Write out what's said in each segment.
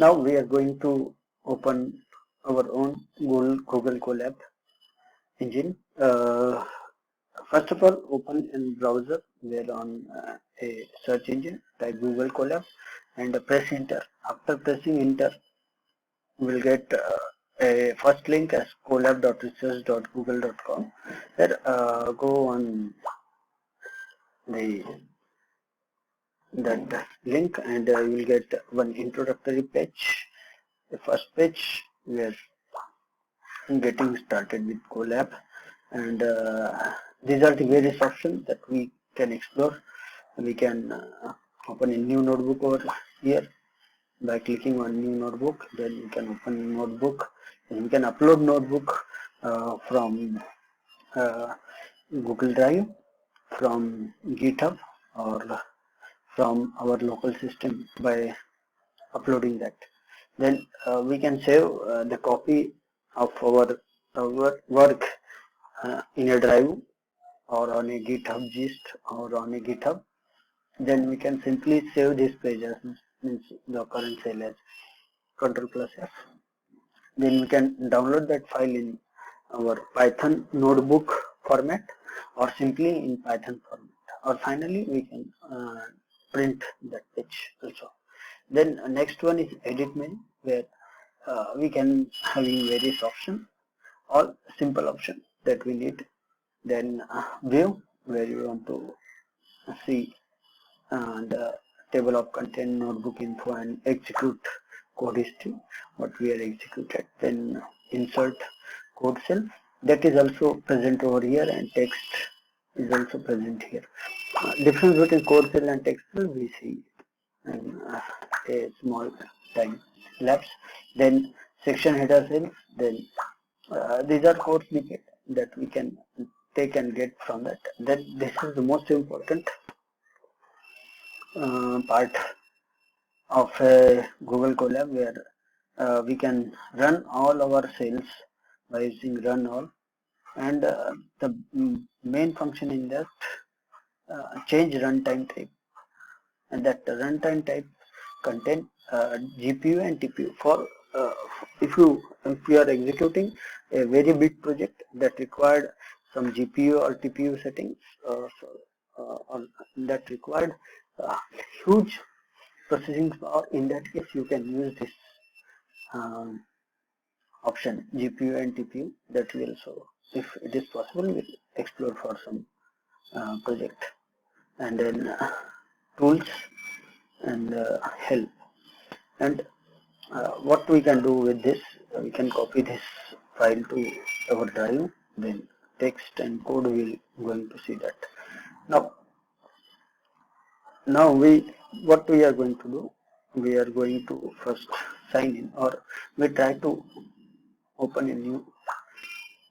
Now we are going to open our own Google Colab engine. First of all, open in browser. We're on a search engine, type Google Colab and press enter. After pressing enter, we'll get a first link as colab.research.google.com. There, go on that link and you will get one introductory page. The first page where getting started with Colab, and these are the various options that we can explore. We can open a new notebook over here by clicking on new notebook. Then we can open notebook, and we can upload notebook from Google Drive, from GitHub, or from our local system by uploading that. Then we can save the copy of our work in a drive or on a GitHub gist or on a GitHub. Then we can simply save this page as means the current cell as Ctrl+F. Then we can download that file in our Python notebook format or simply in Python format. Or finally we can print that page also. Then next one is edit menu, where we can having various options, all simple options that we need. Then view, where you want to see the table of content, notebook info, and execute code history, what we are executed. Then insert code cell, that is also present over here, and text is also present here. Difference between code cell and text cell we see in a small time lapse. Then section header cells, then these are code snippet that we can take and get from that. Then this is the most important part of Google Colab, where we can run all our cells by using run all, and the main function in that change runtime type, and that runtime type contain GPU and TPU. For if you are executing a very big project that required some GPU or TPU settings, or that required huge processing power, in that case you can use this option GPU and TPU. That will also, if it is possible, we'll explore for some project. And then tools and help. And what we can do with this, we can copy this file to our drive, then text and code will going to see that. Now what we are going to do, we are going to first sign in, or we try to open a new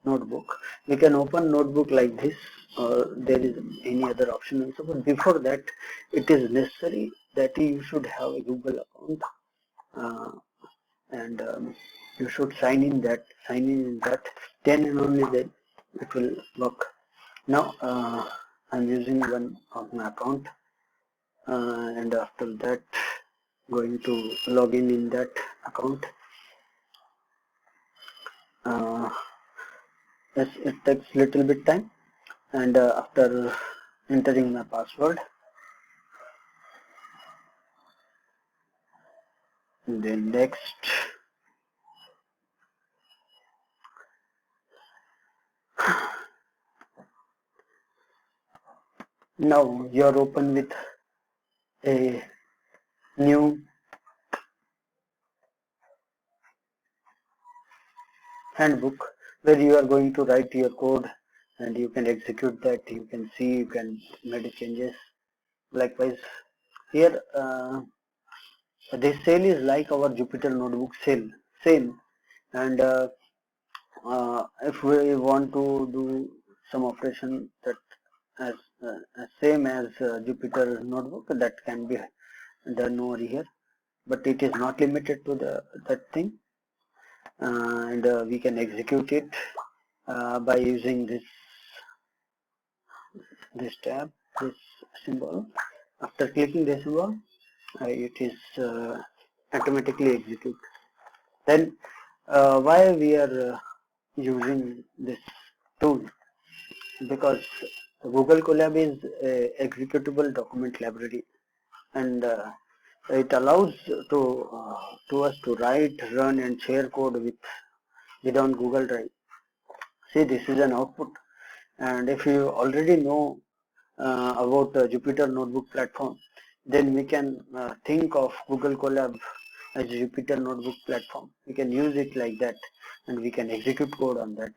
notebook. We can open notebook like this, or there is any other option also, but before that it is necessary that you should have a Google account, and you should sign in that, then and only then it will work. Now I'm using one of my account, and after that going to log in that account. Yes, it takes little bit time, and after entering my password, and then next, now you are open with a new handbook where you are going to write your code, and you can execute that. You can see, you can make changes. Likewise here, this cell is like our Jupyter Notebook cell, same. And if we want to do some operation that as same as Jupyter Notebook, that can be done over here, but it is not limited to that thing, and we can execute it by using this tab, this symbol. After clicking this symbol, it is automatically execute. Then why we are using this tool? Because Google Colab is a executable document library, and it allows to us to write, run, and share code within Google Drive. See, this is an output, and if you already know about Jupyter Notebook platform, then we can think of Google Colab as Jupyter Notebook platform. We can use it like that, and we can execute code on that,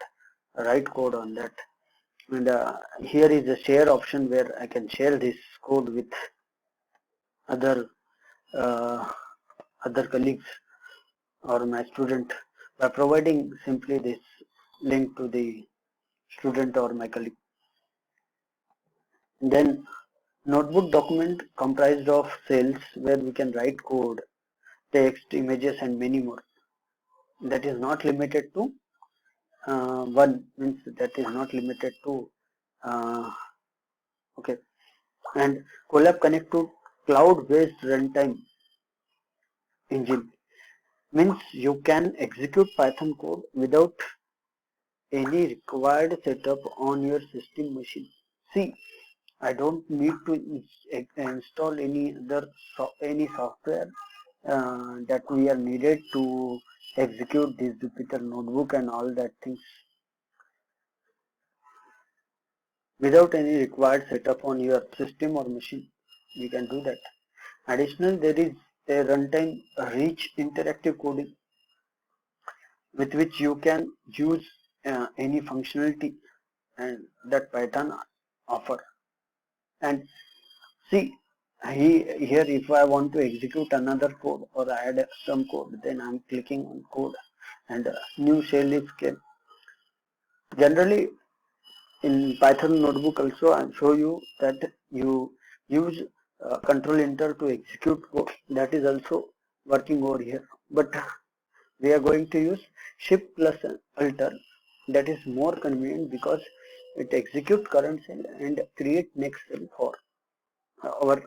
write code on that. And here is the share option where I can share this code with other uh, other colleagues or my student by providing simply this link to the student or my colleague. And then notebook document comprised of cells where we can write code, text, images, and many more. That is not limited to one, means that is not limited to okay. And Colab connect to cloud-based runtime engine, means you can execute Python code without any required setup on your system machine. See, I don't need to install any other any software that we are needed to execute this Jupyter notebook and all that things without any required setup on your system or machine. You can do that. Additionally, there is a runtime rich interactive coding with which you can use any functionality and that Python offer. And see, here if I want to execute another code or add some code, then I'm clicking on code and new shell is came. Generally in Python notebook also I'll show you that you use control enter to execute code. That is also working over here. But we are going to use shift plus alter. That is more convenient because it executes current cell and create next cell for our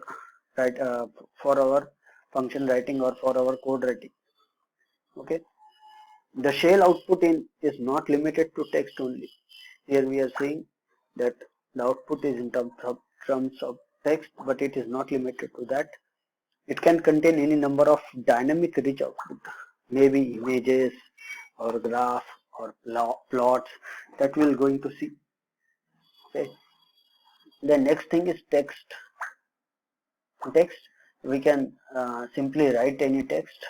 right for our function writing or for our code writing. Okay, the shell output in is not limited to text only. Here we are seeing that the output is in terms of text, but it is not limited to that. It can contain any number of dynamic rich output, maybe images or graph or plots that we are going to see. Okay, the next thing is text. Text, we can simply write any text,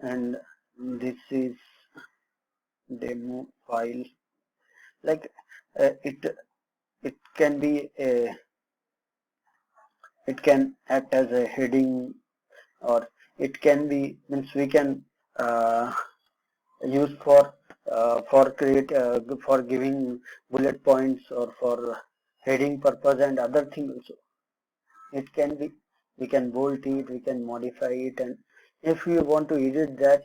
and this is demo file. Like it can be a, it can act as a heading, or it can be, means we can use for create for giving bullet points or for heading purpose and other things also. It can be, we can bold it, we can modify it, and if we want to edit that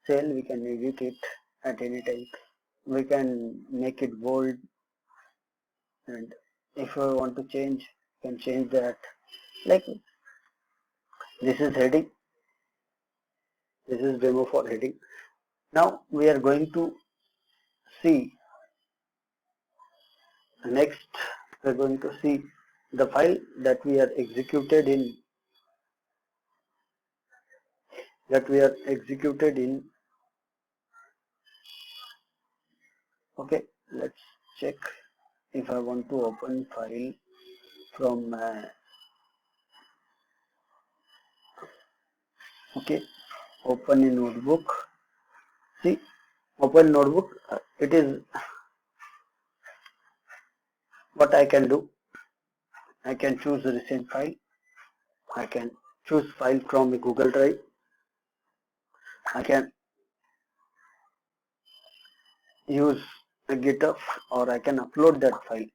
cell, we can edit it at any time. We can make it bold, and if we want to change, we can change that. Like this is heading, this is demo for heading. Now we are going to see next, we are going to see the file that we are executed in, okay. Let's check if I want to open file from okay, open a notebook. See, open notebook, it is what I can do. I can choose a recent file, I can choose file from a Google Drive, I can use a GitHub, or I can upload that file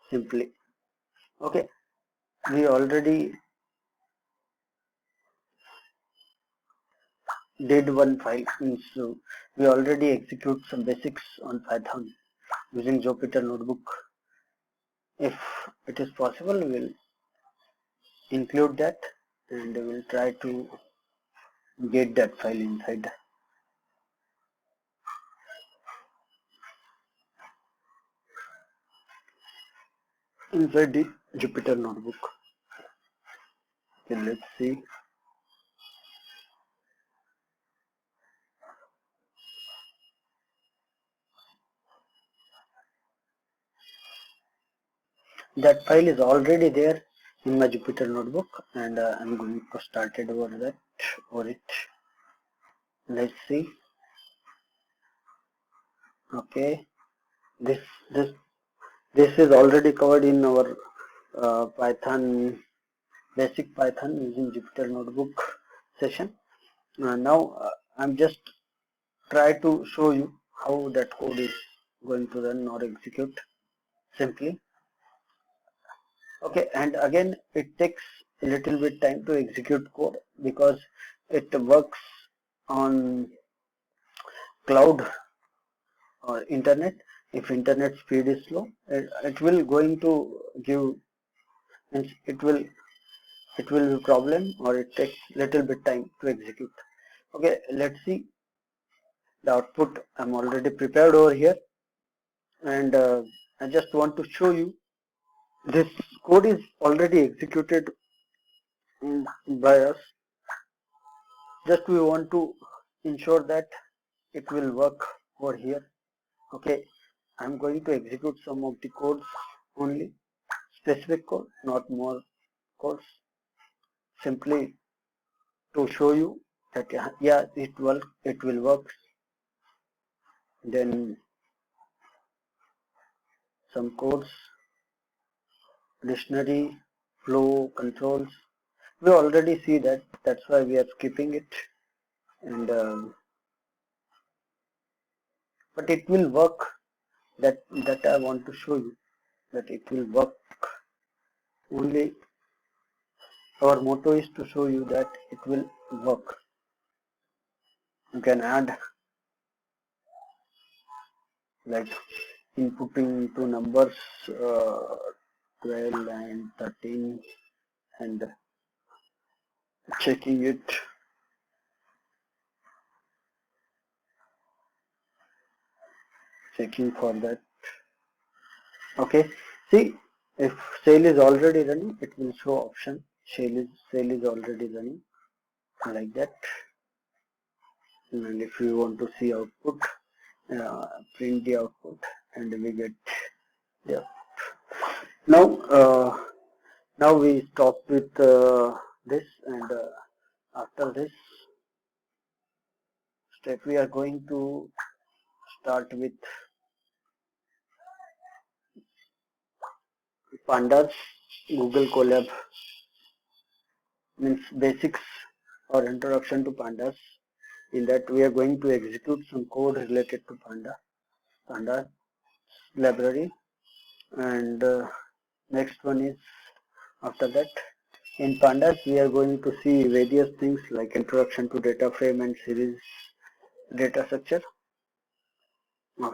simply. Okay, we already did one file, so we already execute some basics on Python using Jupyter Notebook. If it is possible, we'll include that and we'll try to get that file inside the Jupyter notebook. Okay, let's see. That file is already there in my Jupyter notebook, and I'm going to start it over it. Let's see. Okay, this this this is already covered in our Python, basic Python using Jupyter notebook session. Now I'm just try to show you how that code is going to run or execute simply. Okay, and again it takes a little bit time to execute code because it works on cloud or internet. If internet speed is slow, it will going to give, means it will be problem, or it takes little bit time to execute. Okay, let's see the output. I'm already prepared over here, and I just want to show you this code is already executed by us. Just we want to ensure that it will work over here. Okay, I'm going to execute some of the codes only, specific code, not more codes, simply to show you that yeah, it will work. Then some codes, dictionary, flow, controls. We already see that. That's why we are skipping it. And but it will work. That I want to show you that it will work. Only our motto is to show you that it will work. You can add like inputting two numbers 12 and 13 and checking it. Checking for that. Okay, see, if shell is already running, it will show option shell is already running, like that. And if you want to see output, print the output, and we get the output. Now we stop with this, and after this step we are going to start with Pandas Google Colab, means basics or introduction to Pandas. In that we are going to execute some code related to Pandas library, and next one is after that. In Pandas we are going to see various things like introduction to data frame and series data structure of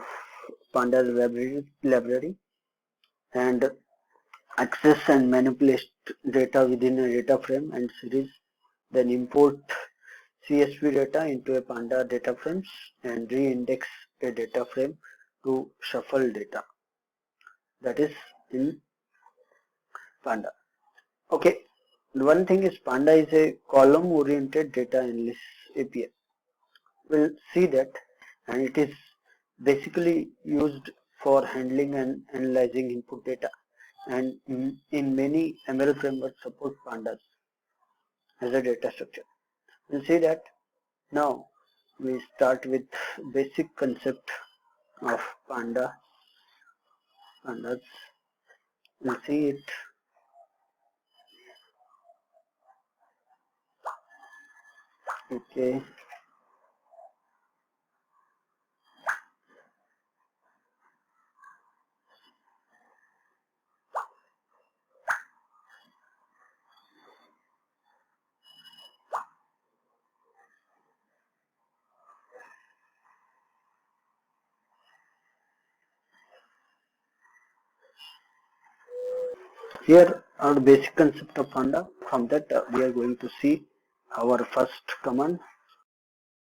Pandas library, and access and manipulate data within a data frame and series, then import CSV data into a Panda data frames and re-index a data frame to shuffle data. That is in Panda. Okay, one thing is Panda is a column oriented data analysis API. We'll see that, and it is basically used for handling and analyzing input data, and in many ML frameworks support Pandas as a data structure. We'll see that. Now we start with basic concept of Pandas. We'll see it. Okay. Here are the basic concept of Panda. From that we are going to see our first command,